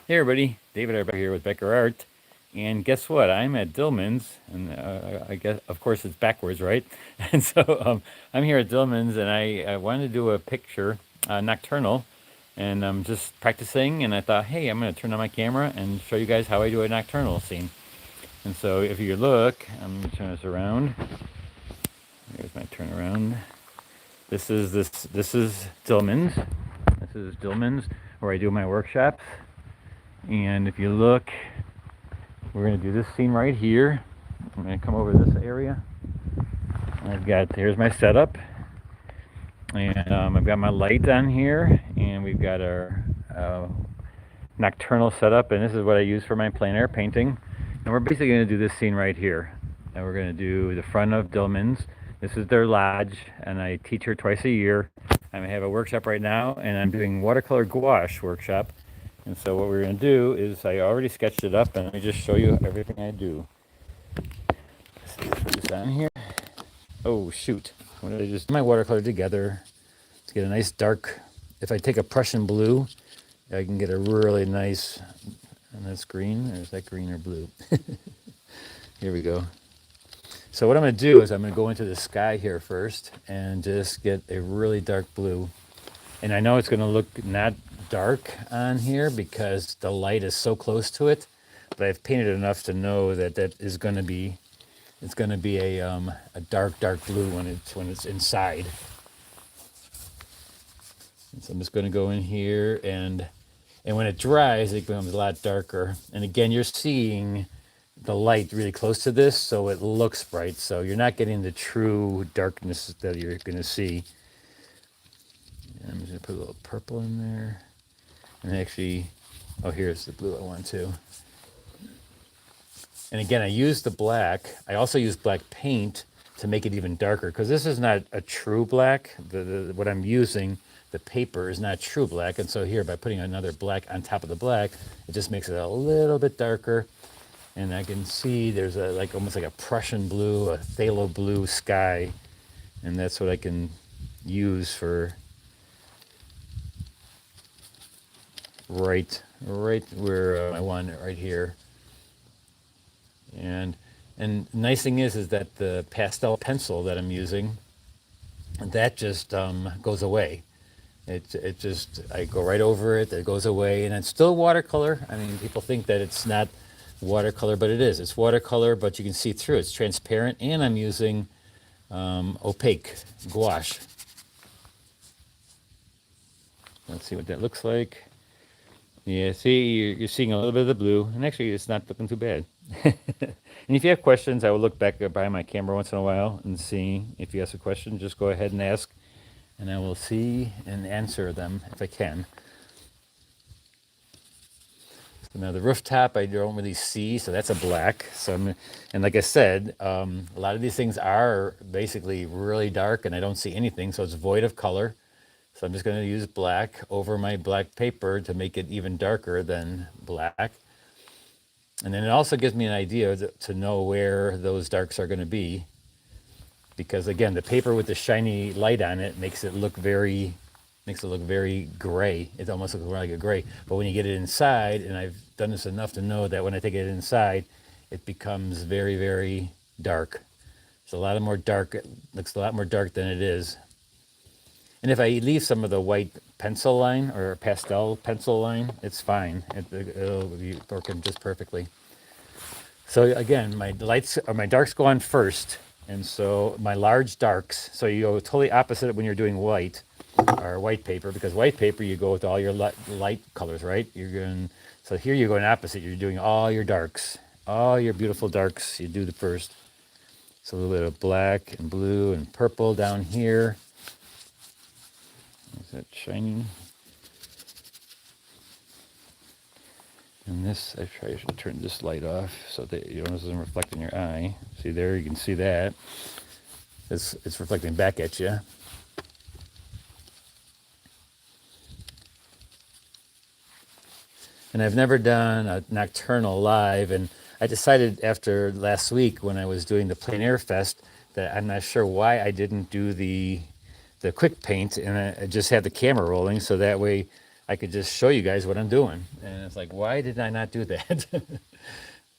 Hey everybody, David Art here with BeckerArt, and guess what? I'm at Dillman's, and I guess of course it's backwards, right? And so I'm here at Dillman's, and I wanted to do a picture, Nocturnal, and I'm just practicing. And I thought, hey, I'm going to turn on my camera and show you guys how I do a Nocturnal scene. And so if you look, I'm going to turn this around. Here's my turn around. This is Dillman's. This is Dillman's where I do my workshops. And if you look, we're going to do this scene right here. I'm going to come over this area. Here's my setup. And I've got my light on here. And we've got our nocturnal setup. And this is what I use for my plein air painting. And we're basically going to do this scene right here. And we're going to do the front of Dillman's. This is their lodge. And I teach here twice a year. I have a workshop right now. And I'm doing watercolor gouache workshop. And so what we're going to do is I already sketched it up, and let me just show you everything I do. Let's put this on here. Oh, shoot. What did I just do? My watercolor together to get a nice dark. If I take a Prussian blue, I can get a really nice, and that's green, or is that green or blue? Here we go. So what I'm going to do is I'm going to go into the sky here first and just get a really dark blue. And I know it's going to look not dark on here because the light is so close to it, but I've painted enough to know that that is going to be a dark blue when it's inside. And so I'm just going to go in here and when it dries, it becomes a lot darker. And again, you're seeing the light really close to this, so it looks bright. So you're not getting the true darkness that you're going to see. And I'm just going to put a little purple in there. And actually, oh, here's the blue I want too. And again, I use the black. I also use black paint to make it even darker because this is not a true black. What I'm using, the paper, is not true black. And so here, by putting another black on top of the black, it just makes it a little bit darker. And I can see there's almost like a Prussian blue, a phthalo blue sky. And that's what I can use for right where I want it, right here. And nice thing is that the pastel pencil that I'm using, that just goes away. It just, I go right over it, it goes away, and it's still watercolor. I mean, people think that it's not watercolor, but it is. It's watercolor, but you can see through. It's transparent, and I'm using opaque gouache. Let's see what that looks like. Yeah, see, you're seeing a little bit of the blue, and actually it's not looking too bad. And if you have questions, I will look back behind my camera once in a while and see if you ask a question, just go ahead and ask, and I will see and answer them if I can. So now the rooftop I don't really see, so that's a black. And like I said, a lot of these things are basically really dark, and I don't see anything, so it's void of color. So I'm just going to use black over my black paper to make it even darker than black. And then it also gives me an idea to know where those darks are going to be. Because again, the paper with the shiny light on it makes it look very gray. It almost looks more like a gray. But when you get it inside, and I've done this enough to know that when I take it inside, it becomes very, very dark. It's a lot more dark. It looks a lot more dark than it is. And if I leave some of the white pencil line or pastel pencil line, it's fine. It'll be working just perfectly. So again, my darks go on first. And so my large darks, so you go totally opposite when you're doing white or white paper, because white paper, you go with all your light colors, right? So here you're going opposite. You're doing all your darks, all your beautiful darks. You do the first. So a little bit of black and blue and purple down here. Is that shining? And this, I should turn this light off so that it doesn't reflect in your eye. See there, you can see that. It's reflecting back at you. And I've never done a nocturnal live, and I decided after last week when I was doing the Plein Air Fest that I'm not sure why I didn't do the quick paint, and I just had the camera rolling, so that way I could just show you guys what I'm doing. And it's like, why did I not do that?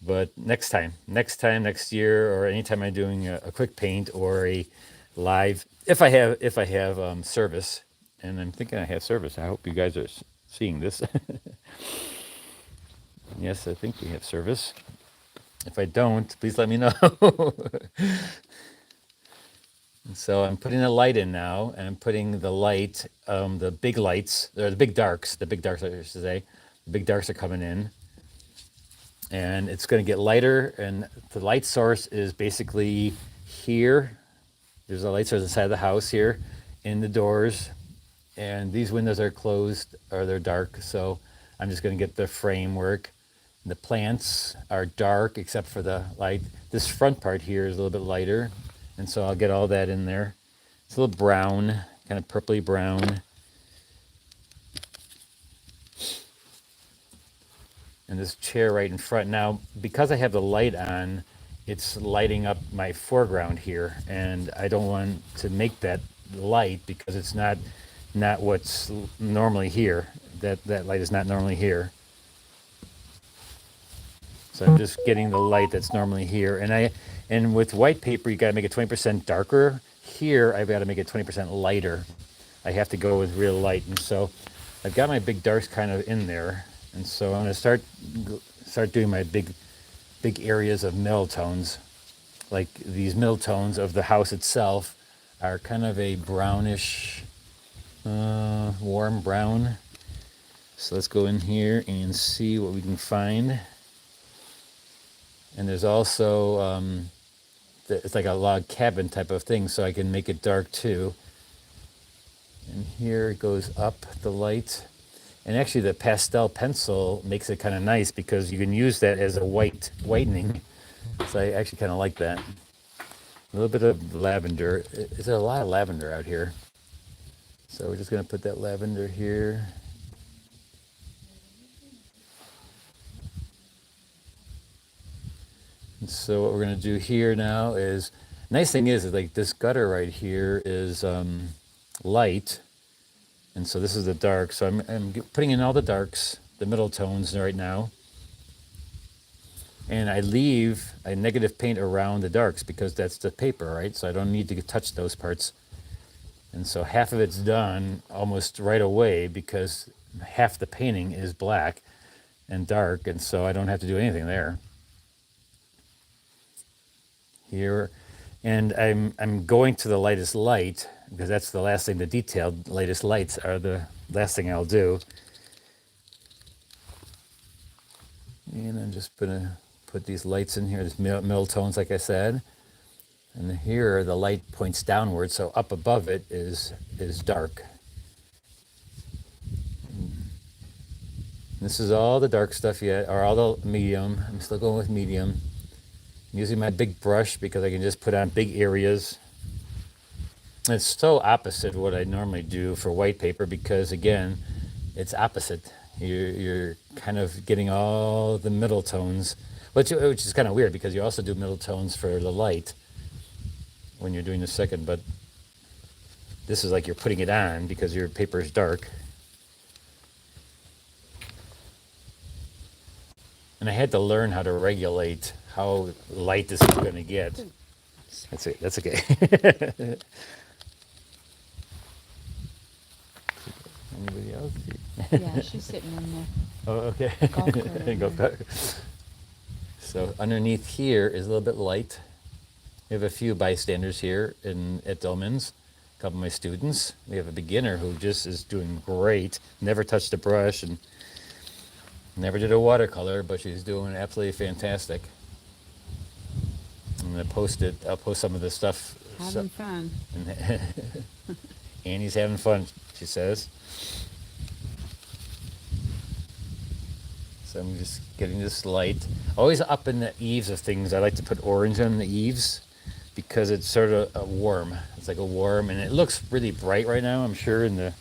But next time, next year, or anytime I'm doing a quick paint or a live, if I have service, and I'm thinking I have service. I hope you guys are seeing this. Yes, I think we have service. If I don't, please let me know. So I'm putting a light in now, and I'm putting the light, the big lights, or the big darks, I should say. The big darks are coming in, and it's going to get lighter. And the light source is basically here. There's a light source inside the house here, in the doors, and these windows are closed or they're dark. So I'm just going to get the framework. The plants are dark except for the light. This front part here is a little bit lighter, and so I'll get all that in there. It's a little brown, kind of purpley brown. And this chair right in front. Now, because I have the light on, it's lighting up my foreground here, and I don't want to make that light because it's not what's normally here. That light is not normally here. So I'm just getting the light that's normally here. And with white paper, you got to make it 20% darker. Here, I've got to make it 20% lighter. I have to go with real light. And so I've got my big darks kind of in there. And so I'm going to start doing my big areas of middle tones. Like these middle tones of the house itself are kind of a brownish, warm brown. So let's go in here and see what we can find. And there's also, it's like a log cabin type of thing, so I can make it dark too. And here it goes up, the light. And actually the pastel pencil makes it kind of nice because you can use that as a whitening. So I actually kind of like that. A little bit of lavender. Is there a lot of lavender out here? So we're just going to put that lavender here. And so what we're going to do here now is, nice thing is like this gutter right here is light. And so this is the dark. So I'm putting in all the darks, the middle tones right now. And I leave a negative paint around the darks because that's the paper, right? So I don't need to touch those parts. And so half of it's done almost right away because half the painting is black and dark. And so I don't have to do anything there. Here, and I'm going to the lightest light because that's the last thing. The detailed lightest lights are the last thing I'll do. And I'm just gonna put these lights in here. There's middle tones, like I said, and here the light points downward, so up above it is dark. And this is all the dark stuff yet, or all the medium. I'm still going with medium. I'm using my big brush because I can just put on big areas. It's so opposite what I normally do for white paper because, again, it's opposite. You're kind of getting all the middle tones, which is kind of weird because you also do middle tones for the light when you're doing the second, but this is like you're putting it on because your paper is dark. And I had to learn how to regulate how light this is going to get. That's it. That's okay. Anybody else? Yeah, she's sitting in the Oh, okay. golf cart. Golf cart. So underneath here is a little bit light. We have a few bystanders here at Dillman's. A couple of my students. We have a beginner who just is doing great. Never touched a brush and never did a watercolor, but she's doing absolutely fantastic. I'm gonna post it. I'll post some of the stuff. Having fun. And Annie's having fun, she says. So I'm just getting this light. Always up in the eaves of things. I like to put orange on the eaves because it's sort of a warm. It's like a warm, and it looks really bright right now, I'm sure, in the...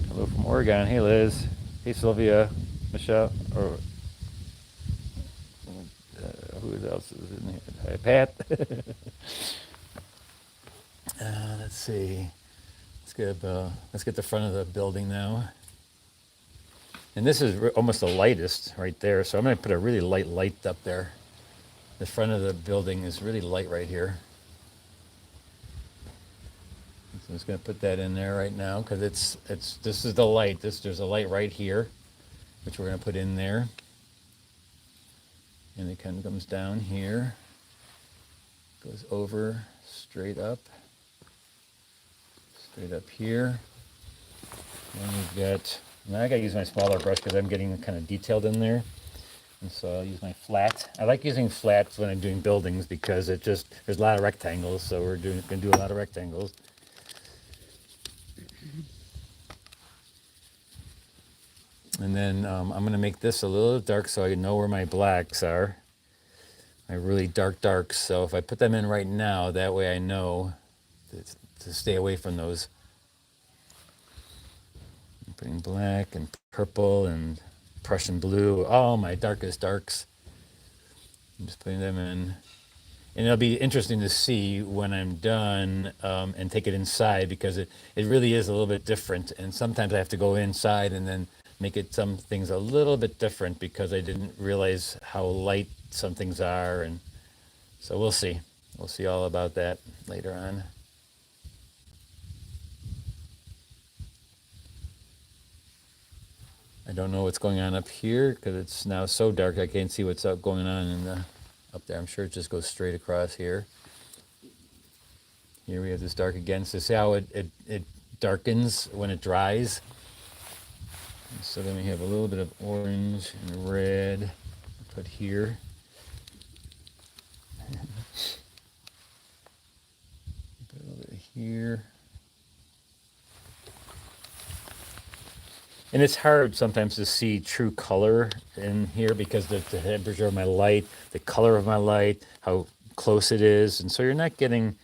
Hello from Oregon. Hey, Liz. Hey, Sylvia. Michelle. Or who else is in here? Hi, Pat. Let's see. let's get the front of the building now. And this is almost the lightest right there, so I'm going to put a really light light up there. The front of the building is really light right here. So I'm just going to put that in there right now because this is the light. There's a light right here, which we're going to put in there. And it kind of comes down here, goes over, straight up here. And we've got, now I got to use my smaller brush because I'm getting kind of detailed in there. And so I'll use my flat. I like using flats when I'm doing buildings because there's a lot of rectangles, so we're going to do a lot of rectangles. And then I'm going to make this a little dark so I know where my blacks are. My really dark darks. So if I put them in right now, that way I know to stay away from those. I'm putting black and purple and Prussian blue, all my darkest darks. I'm just putting them in. And it'll be interesting to see when I'm done and take it inside because it really is a little bit different. And sometimes I have to go inside and then make it some things a little bit different because I didn't realize how light some things are. And so we'll see. We'll see all about that later on. I don't know what's going on up here because it's now so dark I can't see what's going on up there. I'm sure it just goes straight across here. Here we have this dark again. So see how it darkens when it dries. So then we have a little bit of orange and red put here. Put a little bit here. And it's hard sometimes to see true color in here because the temperature of my light, the color of my light, how close it is. And so you're not getting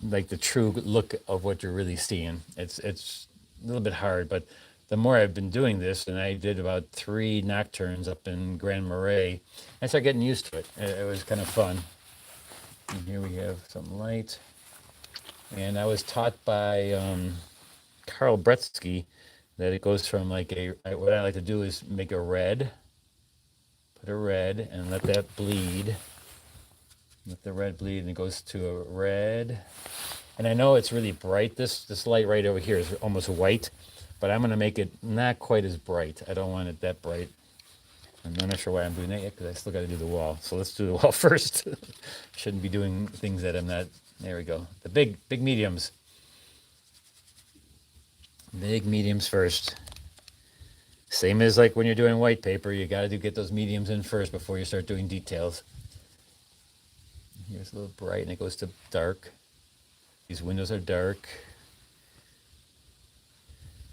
like the true look of what you're really seeing. It's a little bit hard, but the more I've been doing this, and I did about 3 nocturnes up in Grand Marais, I started getting used to it. It was kind of fun. And here we have some light. And I was taught by Carl Bretsky that it goes from like what I like to do is make a red, put a red, and let that bleed. Let the red bleed, and it goes to a red. And I know it's really bright. This light right over here is almost white, but I'm going to make it not quite as bright. I don't want it that bright. I'm not sure why I'm doing that yet because I still got to do the wall. So let's do the wall first. Shouldn't be doing things that I'm not. There we go. The big mediums. Big mediums first. Same as like when you're doing white paper, you got to get those mediums in first before you start doing details. Here's a little bright and it goes to dark. These windows are dark.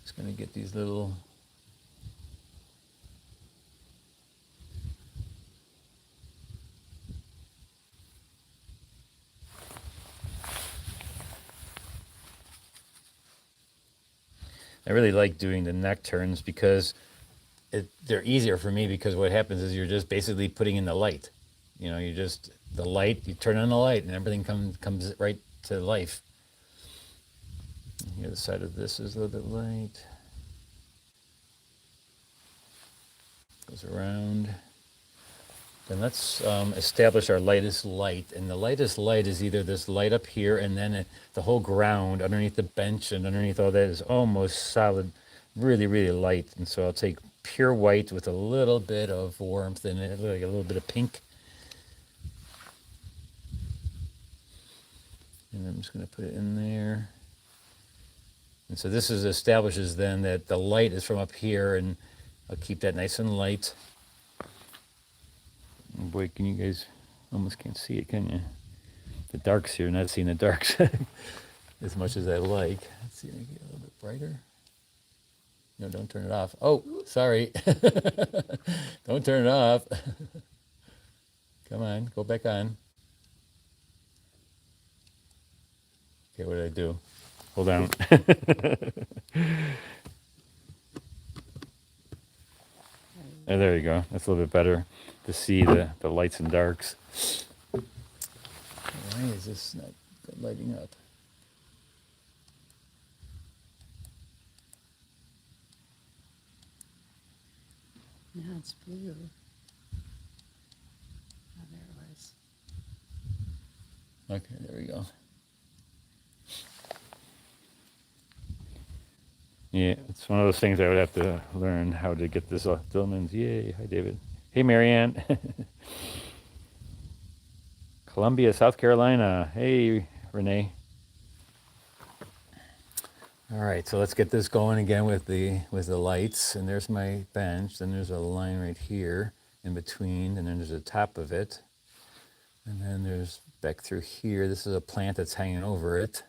Just going to get these little I really like doing the nocturnes because they're easier for me because what happens is you're just basically putting in the light. You know, the light, you turn on the light and everything comes right to life. The other side of this is a little bit light. Goes around. Then let's establish our lightest light. And the lightest light is either this light up here and then the whole ground underneath the bench and underneath all that is almost solid, really, really light. And so I'll take pure white with a little bit of warmth in it, like a little bit of pink. And I'm just going to put it in there. And so this establishes then that the light is from up here, and I'll keep that nice and light. Oh boy, can you guys almost can't see it, can you? The darks here, not seeing the darks as much as I like. Let's see if I can get a little bit brighter. No, don't turn it off. Oh, sorry. Don't turn it off. Come on, go back on. Okay, what did I do? Hold on. Oh, there you go. That's a little bit better to see the lights and darks. Why is this not lighting up? Now it's blue. Oh, there it was. Okay, there we go. Yeah, it's one of those things I would have to learn how to get this off. Dillman's, yay. Hi, David. Hey, Marianne. Columbia, South Carolina. Hey, Renee. All right, so let's get this going again with the lights. And there's my bench. Then there's a line right here in between, and then there's the top of it. And then there's back through here. This is a plant that's hanging over it.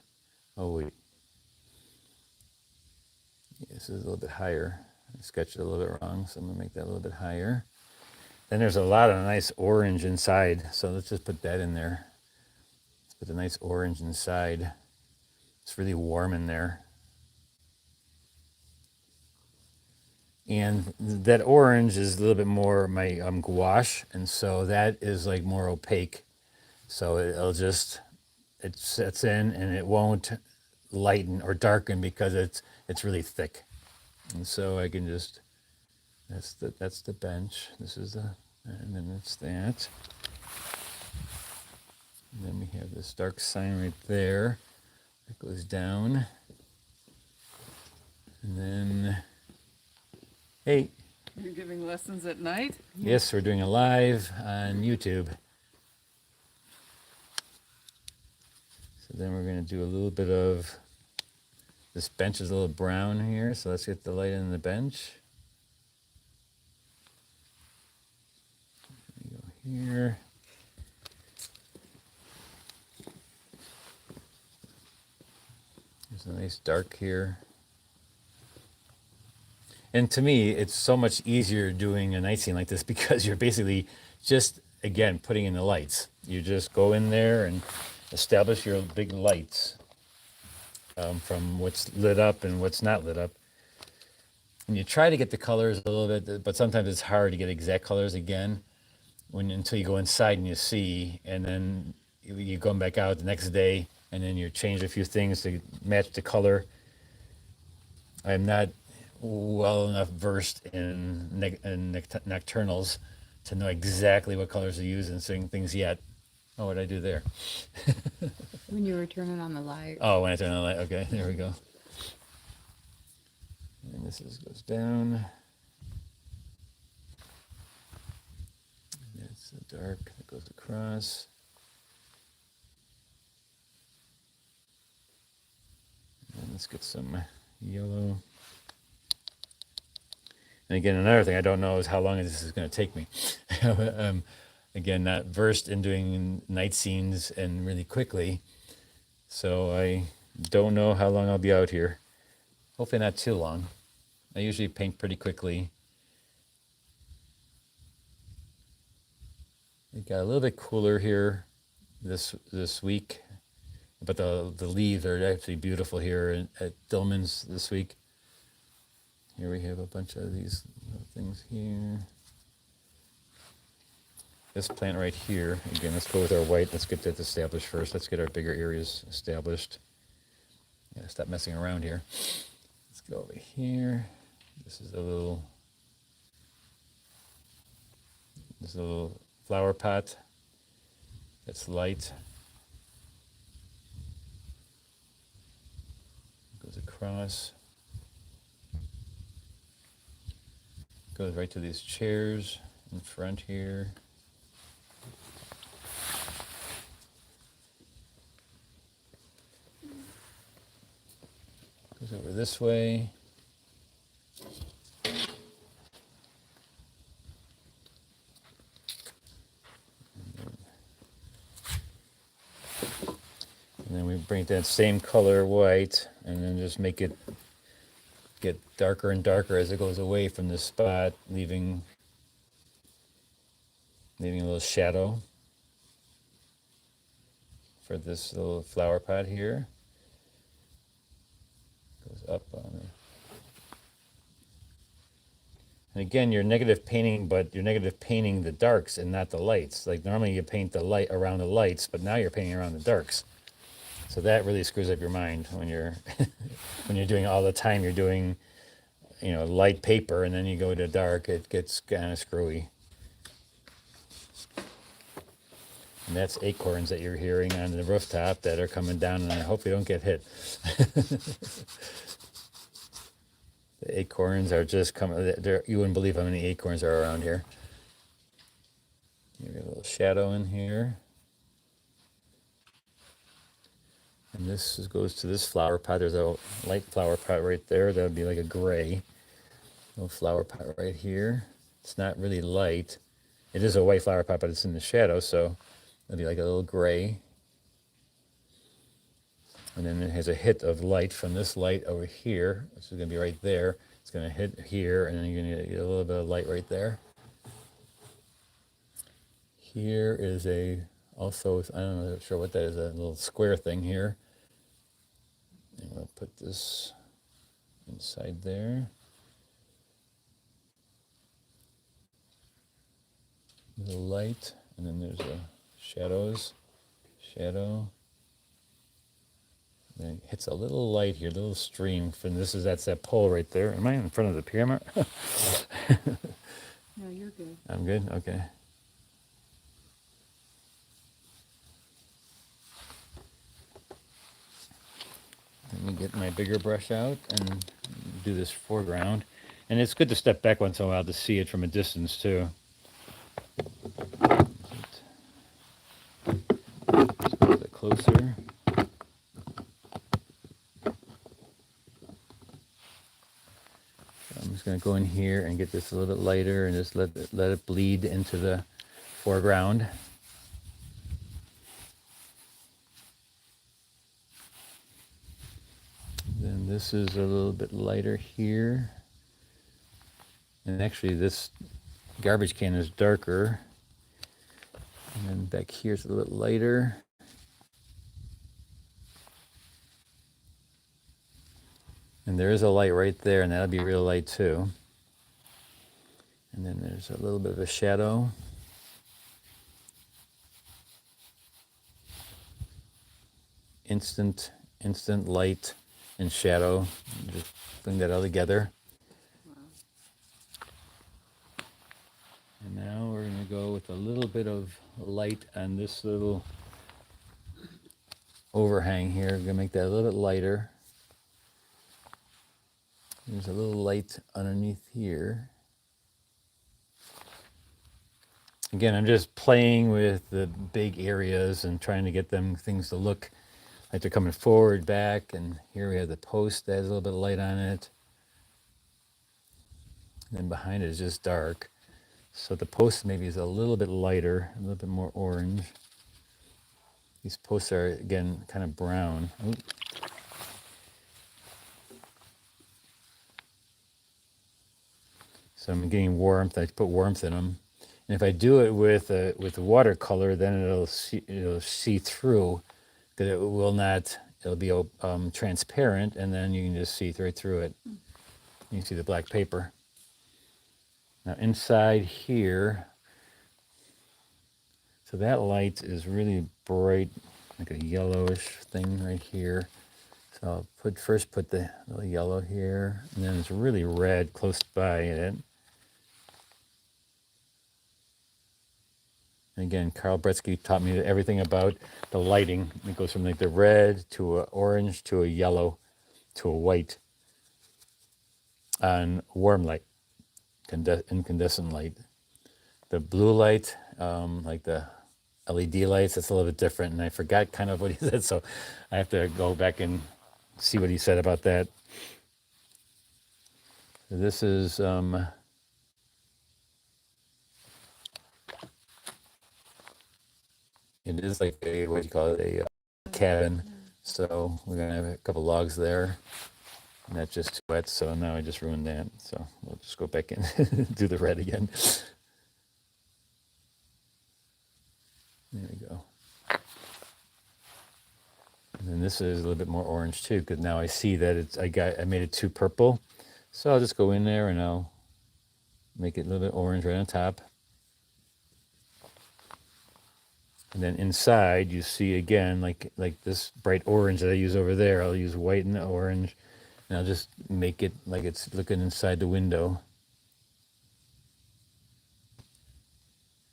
Oh, wait. Yeah, this is a little bit higher. I sketched it a little bit wrong, so I'm gonna make that a little bit higher. Then there's a lot of nice orange inside, so let's just put that in there. Let's put the nice orange inside. It's really warm in there. And that orange is a little bit more my gouache, and so that is like more opaque. So it sets in and it won't lighten or darken because it's really thick. And so I can just, that's the bench. This is the, and then it's that. And then we have this dark sign right there that goes down. And then, hey, You're giving lessons at night? yes, we're doing a live on YouTube. So then we're going to do a little bit of, this bench is a little brown here, so let's get the light in the bench. We go here. There's a nice dark here. And to me, it's so much easier doing a night scene like this because you're basically just, again, putting in the lights. You just go in there and establish your big lights from what's lit up and what's not lit up. And you try to get the colors a little bit, but sometimes it's hard to get exact colors again until you go inside and you see, and then you go back out the next day and then you change a few things to match the color. I'm not well enough versed in nocturnals to know exactly what colors to use in certain things yet. Oh, what did I do there? When you were turning on the light. Oh, when I turn on the light. Okay, there we go. And this goes down. That's the dark that goes across. And let's get some yellow. And again, another thing I don't know is how long this is going to take me. Again, not versed in doing night scenes and really quickly. So I don't know how long I'll be out here. Hopefully not too long. I usually paint pretty quickly. It got a little bit cooler here this week, but the leaves are actually beautiful here at Dillman's this week. Here we have a bunch of these little things here. This plant right here, again, let's go with our white. Let's get that established first. Let's get our bigger areas established. Yeah, stop messing around here. Let's go over here. This is a little flower pot that's light. Goes across. Goes right to these chairs in front here. Goes over this way. And then we bring that same color white and then just make it get darker and darker as it goes away from this spot, leaving a little shadow for this little flower pot here. Goes up on it. And again, you're negative painting, but you're negative painting the darks and not the lights. Like normally you paint the light around the lights, but now you're painting around the darks. So that really screws up your mind when you're when you're doing all the time. You're doing light paper and then you go to dark, it gets kind of screwy. And that's acorns that you're hearing on the rooftop that are coming down, and I hope you don't get hit. The acorns are just coming. You wouldn't believe how many acorns are around here. You got a little shadow in here. And this goes to this flower pot. There's a light flower pot right there. That would be like a gray. Little flower pot right here. It's not really light. It is a white flower pot, but it's in the shadow, so it'll be like a little gray. And then it has a hit of light from this light over here, which is going to be right there. It's going to hit here, and then you're going to get a little bit of light right there. Here is also, I'm not sure what that is, a little square thing here. And we'll put this inside there. There's a light, and then there's a shadow. And it hits a little light here, a little stream from that's that pole right there. Am I in front of the camera? No, you're good. I'm good? Okay. Let me get my bigger brush out and do this foreground. And it's good to step back once in a while to see it from a distance too. Let's go a bit closer. I'm just going to go in here and get this a little bit lighter and just let it bleed into the foreground. Then this is a little bit lighter here. And actually this garbage can is darker. And then back here it's a little bit lighter. And there is a light right there, and that'll be real light too. And then there's a little bit of a shadow. Instant light and shadow. Just bring that all together. Wow. And now we're going to go with a little bit of light on this little overhang here. We're going to make that a little bit lighter. There's a little light underneath here. Again, I'm just playing with the big areas and trying to get things to look like they're coming forward, back, and here we have the post that has a little bit of light on it. And then behind it is just dark. So the post maybe is a little bit lighter, a little bit more orange. These posts are, again, kind of brown. Ooh. So I'm getting warmth. I put warmth in them. And if I do it with watercolor, then it'll see through. Because it will not. It'll be transparent, and then you can just see right through it. You can see the black paper. Now inside here, so that light is really bright, like a yellowish thing right here. So I'll first put the little yellow here, and then it's really red close by it. And again, Carl Bretsky taught me everything about the lighting. It goes from like the red to an orange to a yellow to a white on warm light, incandescent light. The blue light, like the LED lights, that's a little bit different. And I forgot kind of what he said, so I have to go back and see what he said about that. So this is it is like a, what do you call it, a cabin. So we're gonna have a couple logs there. And that's just too wet, so now I just ruined that. So we'll just go back in and do the red again. There we go. And then this is a little bit more orange too, because now I see that I made it too purple. So I'll just go in there and I'll make it a little bit orange right on top. And then inside you see again like this bright orange that I use over there. I'll use white and orange And I'll just make it like it's looking inside the window.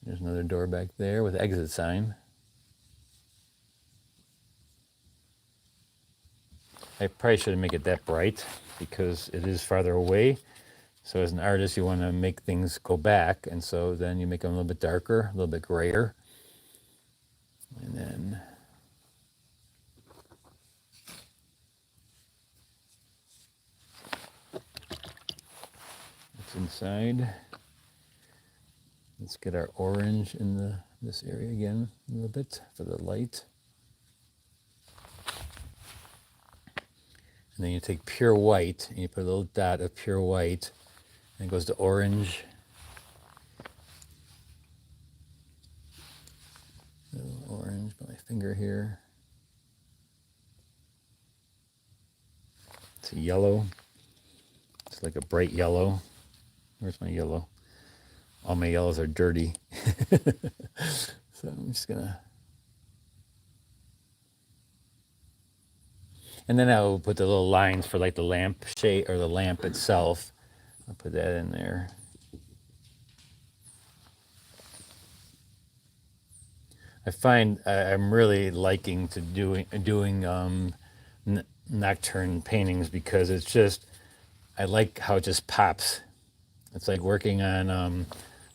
There's another door back there with exit sign. I probably shouldn't make it that bright because it is farther away. So as an artist, you want to make things go back. And so then you make them a little bit darker, a little bit grayer. And then it's inside. Let's get our orange in this area again a little bit for the light. And then you take pure white and you put a little dot of pure white, and it goes to orange. A little orange, put my finger here. It's a yellow. It's like a bright yellow. Where's my yellow? All my yellows are dirty. So I'm just gonna. And then I'll put the little lines for like the lamp shade or the lamp itself. I'll put that in there. I find I'm really liking to doing nocturne paintings because it's just I like how it just pops. It's like working on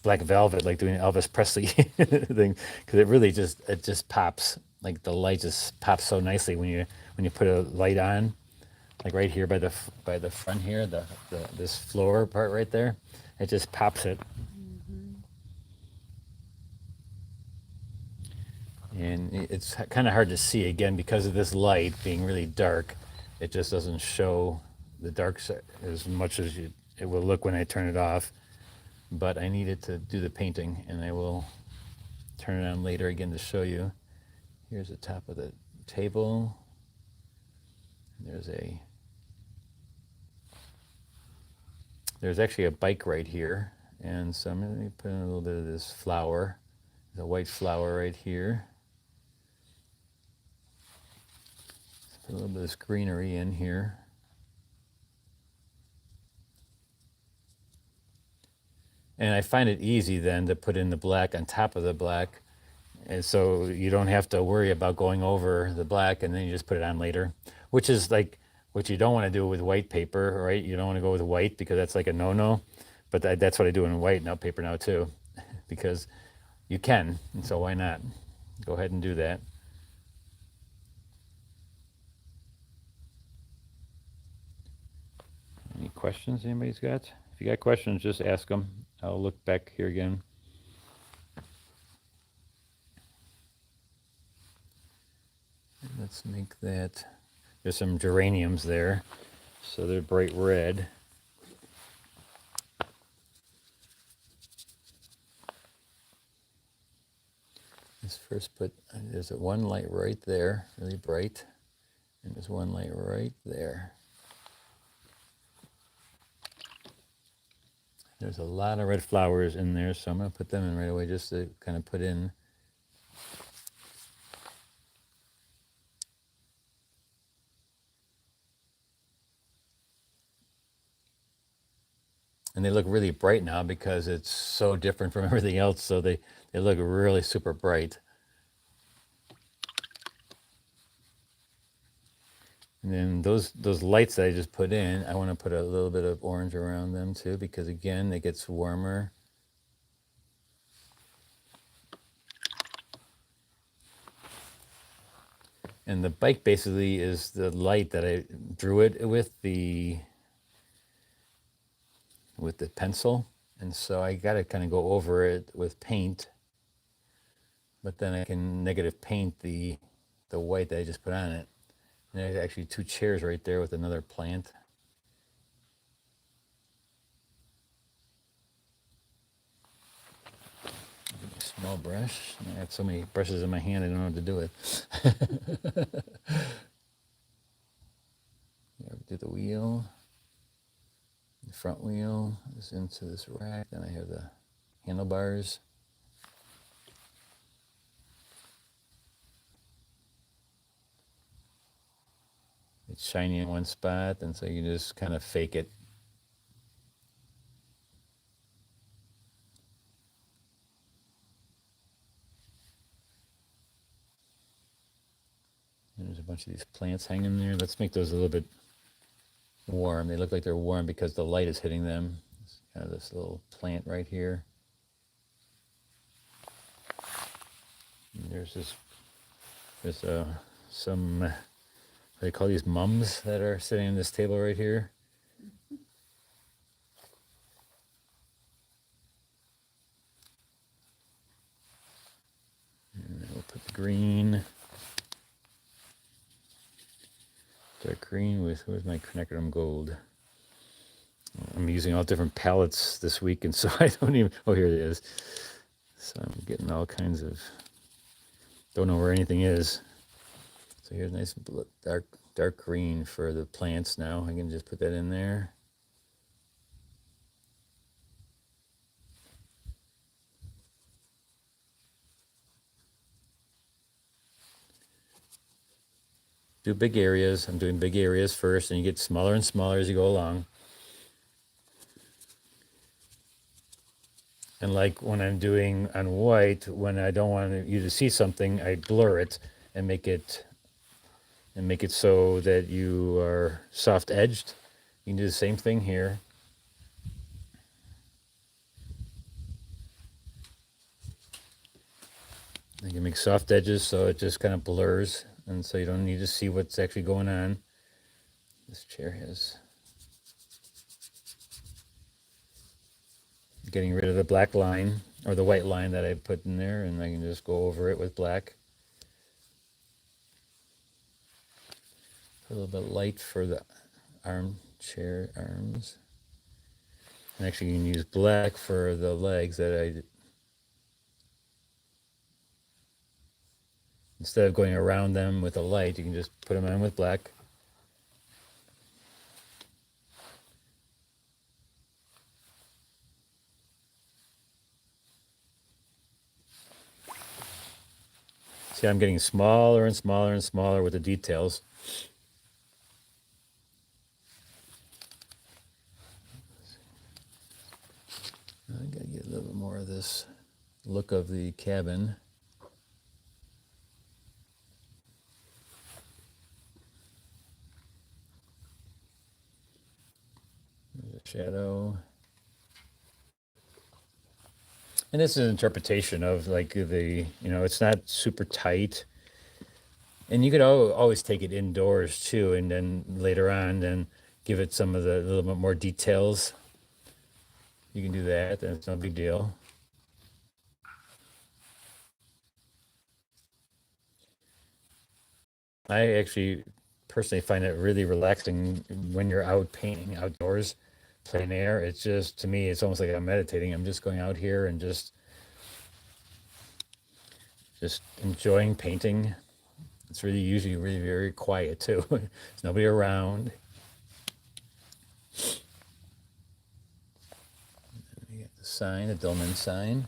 Black Velvet, like doing Elvis Presley thing, because it just pops. Like the light just pops so nicely when you put a light on, like right here by the front here, this floor part right there, it just pops it. And it's kind of hard to see again because of this light being really dark. It just doesn't show the dark side as much as it will look when I turn it off. But I needed to do the painting, and I will turn it on later again to show you. Here's the top of the table. There's actually a bike right here, and so I'm going to put in a little bit of this flower, the white flower right here. Put a little bit of this greenery in here. And I find it easy then to put in the black on top of the black. And so you don't have to worry about going over the black and then you just put it on later, which is like what you don't want to do with white paper, right? You don't want to go with white because that's like a no-no. But that's what I do in white paper now too, because you can. And so why not? Go ahead and do that. Any questions anybody's got? If you got questions, just ask them. I'll look back here again. Let's make that. There's some geraniums there, so they're bright red. Let's first there's one light right there, really bright, and there's one light right there. There's a lot of red flowers in there, so I'm going to put them in right away just to kind of put in. And they look really bright now because it's so different from everything else, so they look really super bright. And then those lights that I just put in, I want to put a little bit of orange around them too, because again, it gets warmer. And the bike basically is the light that I drew it with the pencil. And so I got to kind of go over it with paint. But then I can negative paint the white that I just put on it. And there's actually two chairs right there with another plant. A small brush. I have so many brushes in my hand, I don't know what to do with. Do the wheel. The front wheel is into this rack. Then I have the handlebars. it's shiny in one spot, and so you just kind of fake it. There's a bunch of these plants hanging there. Let's make those a little bit warm. They look like they're warm because the light is hitting them. It's kind of this little plant right here. And there's some, what do they call these mums that are sitting on this table right here? And we'll put the green, dark green with, where's my quinacridone gold? I'm using all different palettes this week, and so I don't even, oh, here it is. So I'm getting all kinds of, don't know where anything is. So here's nice dark green for the plants now. I can just put that in there. Do big areas. I'm doing big areas first, and you get smaller and smaller as you go along. And like when I'm doing on white, when I don't want you to see something, I blur it and make it so that you are soft edged. You can do the same thing here. You can make soft edges so it just kind of blurs, and so you don't need to see what's actually going on. This chair has, getting rid of the black line or the white line that I put in there, and I can just go over it with black. Put a little bit light for the armchair arms. And actually you can use black for the legs that instead of going around them with a light, you can just put them on with black. See, I'm getting smaller and smaller and smaller with the details. I gotta get a little bit more of this look of the cabin. There's a shadow. And this is an interpretation of like it's not super tight. And you could always take it indoors too, and then later on, then give it some of the little bit more details. You can do that, and it's no big deal. I actually personally find it really relaxing when you're out painting outdoors, plein air. It's just, to me, it's almost like I'm meditating. I'm just going out here and just enjoying painting. It's really usually really very quiet too. There's nobody around. You got the sign, the Dillman sign.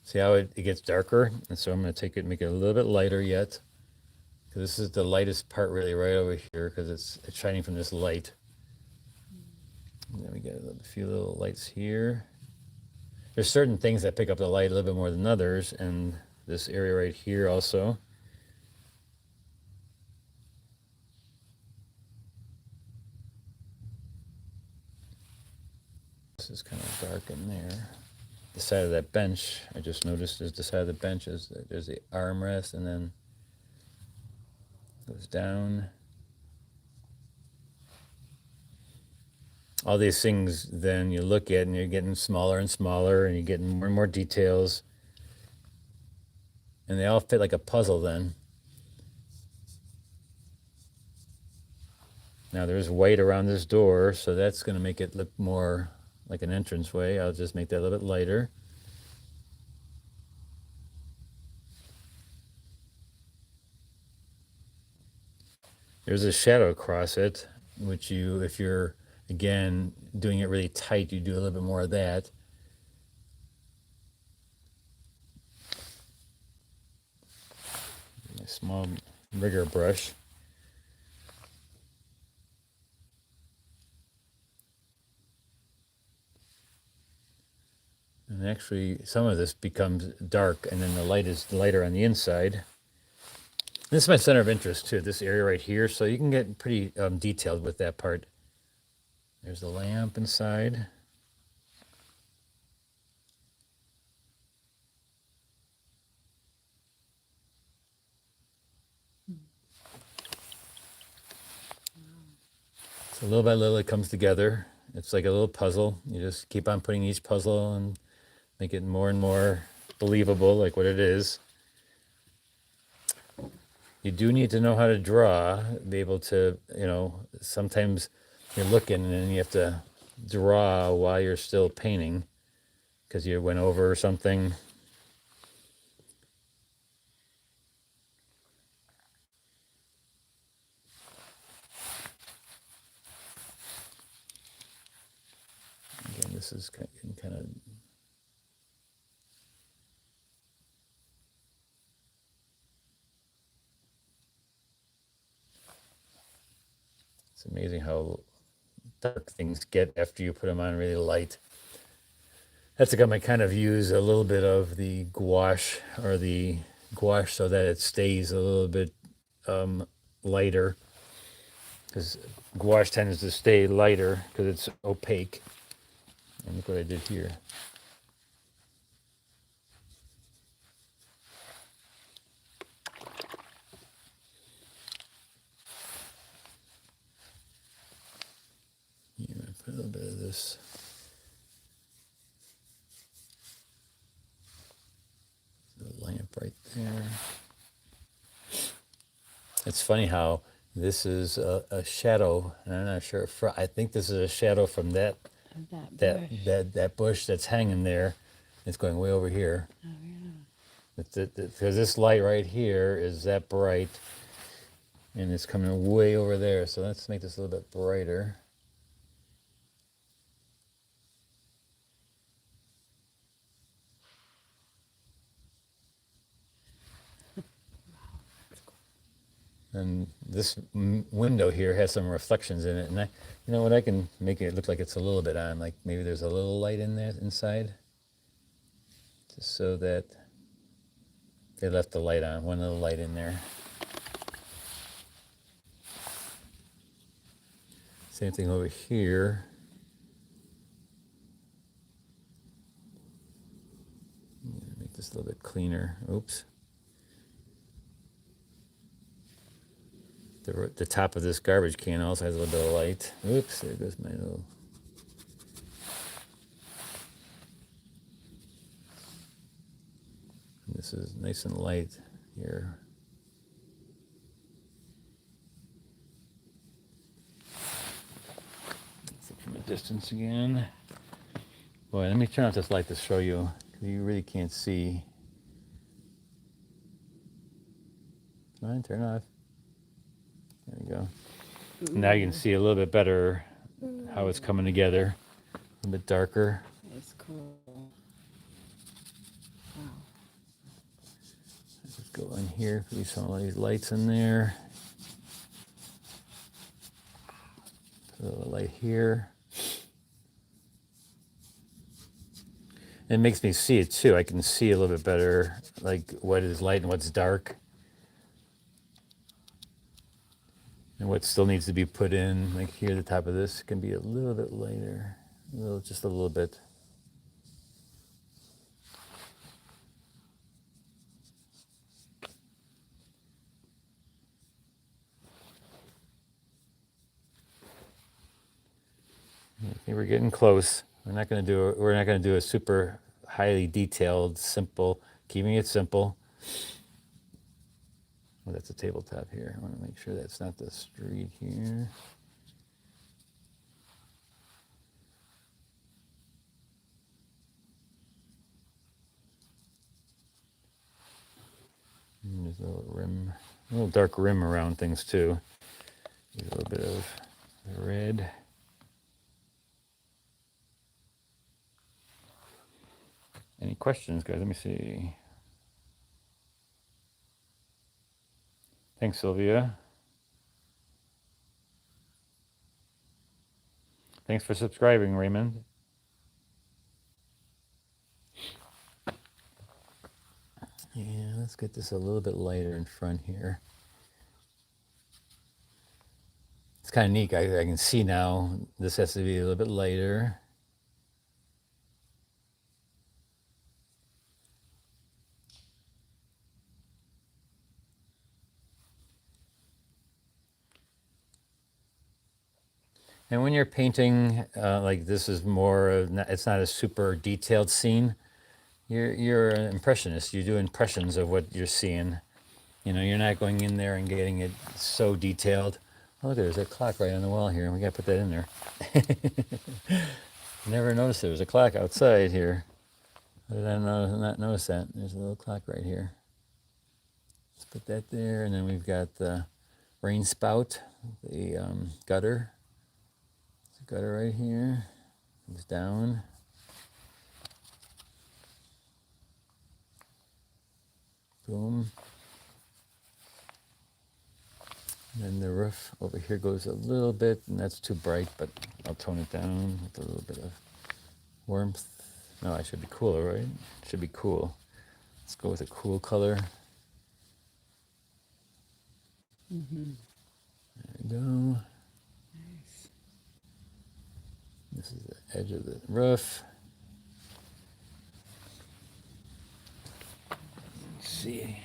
See how it gets darker? And so I'm going to take it and make it a little bit lighter yet. Because this is the lightest part really right over here because it's shining from this light. And then we get a few little lights here. There's certain things that pick up the light a little bit more than others, and this area right here also. This is kind of dark in there. The side of that bench, I just noticed is the side of the bench is there's the armrest, and then goes down. All these things then you look at and you're getting smaller and smaller, and you're getting more and more details, and they all fit like a puzzle then. Now there's white around this door, so that's going to make it look more like an entranceway. I'll just make that a little bit lighter. There's a shadow across it, which if you're, again, doing it really tight, you do a little bit more of that. small, bigger brush. And actually, some of this becomes dark, and then the light is lighter on the inside. This is my center of interest too, this area right here, so you can get pretty detailed with that part. There's the lamp inside. So little by little it comes together. It's like a little puzzle. You just keep on putting each puzzle and make it more and more believable, like what it is. You do need to know how to draw, be able to, sometimes you're looking and then you have to draw while you're still painting because you went over something. Again, this is kind of it's amazing how dark things get after you put them on really light. That's like I kind of use a little bit of the gouache so that it stays a little bit lighter, because gouache tends to stay lighter because it's opaque. And look what I did here. Yeah, put a little bit of this. The lamp right there. It's funny how this is a shadow, and I'm not sure. I think this is a shadow from that That bush. bush that's hanging there. It's going way over here. Oh, yeah. Because this light right here is that bright, and it's coming way over there. So let's make this a little bit brighter. And this window here has some reflections in it, and I can make it look like it's a little bit on, like maybe there's a little light in there inside, just so that they left the light on, one little light in there. Same thing over here. Make this a little bit cleaner. Oops. The top of this garbage can also has a little bit of light. Oops, there goes my little. And this is nice and light here. Let's look from a distance again. Boy, let me turn off this light to show you, because you really can't see. Come on, turn off. There we go. Now you can see a little bit better how it's coming together. A little bit darker. It's cool. Wow. Let's just go in here, put some of these lights in there. Put a little light here. It makes me see it too. I can see a little bit better, like what is light and what's dark. And what still needs to be put in, like here, the top of this can be a little bit lighter, just a little bit. I think we're getting close. We're not going to do a super highly detailed, simple, keeping it simple. Well, that's a tabletop here. I want to make sure that's not the street here. And there's a little rim, a little dark rim around things too. Use a little bit of red. Any questions, guys? Let me see. Thanks, Sylvia. Thanks for subscribing, Raymond. Yeah, let's get this a little bit lighter in front here. It's kind of neat. I can see now this has to be a little bit lighter. And when you're painting, like this is more, it's not a super detailed scene. You're an impressionist. You do impressions of what you're seeing. You know, you're not going in there and getting it so detailed. Oh, look, there's a clock right on the wall here. We got to put that in there. Never noticed there was a clock outside here. How did I not notice that? There's a little clock right here. Let's put that there. And then we've got the rain spout, the gutter. There's a gutter right here. It's down. Boom. And then the roof over here goes a little bit, and that's too bright, but I'll tone it down with a little bit of warmth. No, I should be cooler, right? It should be cool. Let's go with a cool color. Mm-hmm. There we go. Nice. This is the edge of the roof. Let's see.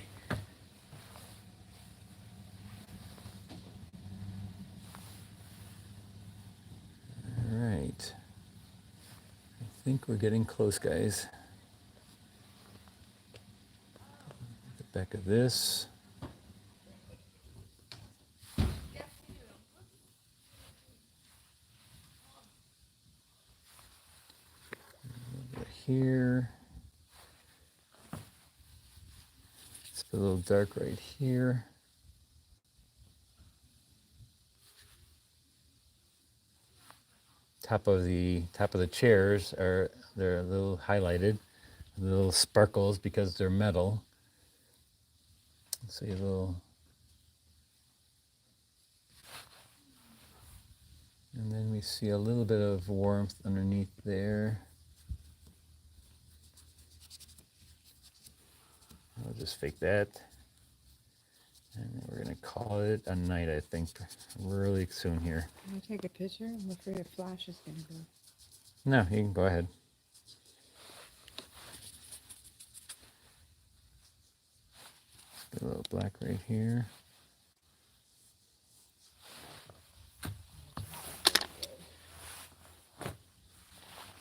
All right. I think we're getting close, guys. The back of this. Here. It's a little dark right here. Top of the chairs they're a little highlighted, little sparkles because they're metal. See a little, and then we see a little bit of warmth underneath there. I'll just fake that. And we're gonna call it a night, I think, really soon here. Can I take a picture? I'm afraid a flash is going to go. No, you can go ahead. Get a little black right here.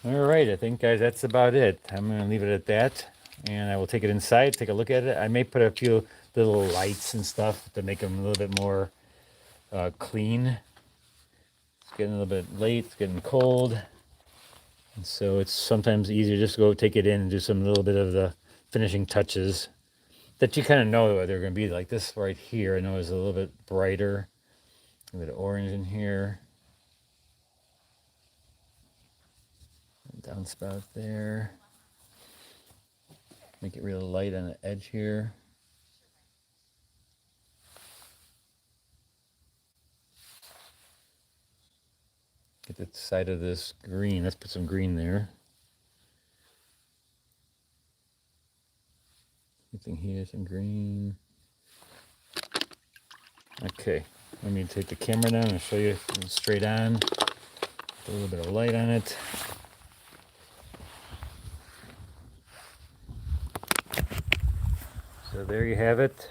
All right, I think, guys, that's about it. I'm going to leave it at that, and I will take it inside, take a look at it. I may put a few little lights and stuff to make them a little bit more clean. It's getting a little bit late. It's getting cold. And so it's sometimes easier just to go take it in and do some little bit of the finishing touches that you kind of know what they're going to be. Like this right here, I know is a little bit brighter. A bit of orange in here. Downspout there. Make it real light on the edge here. Get the side of this green. Let's put some green there. Anything here, some green. Okay, let me take the camera down and show you straight on. Put a little bit of light on it. So there you have it.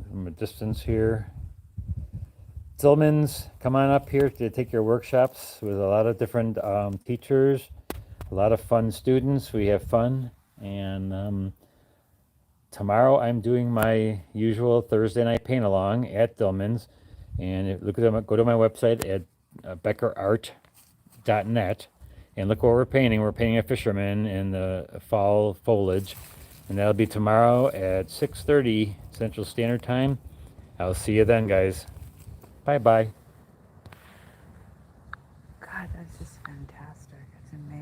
From a distance here. Dillman's, come on up here to take your workshops with a lot of different teachers, a lot of fun students. We have fun. And tomorrow I'm doing my usual Thursday night paint along at Dillman's. And go to my website at BeckerArt.net and look what we're painting. We're painting a fisherman in the fall foliage. And that'll be tomorrow at 6:30 Central Standard Time. I'll see you then, guys. Bye-bye.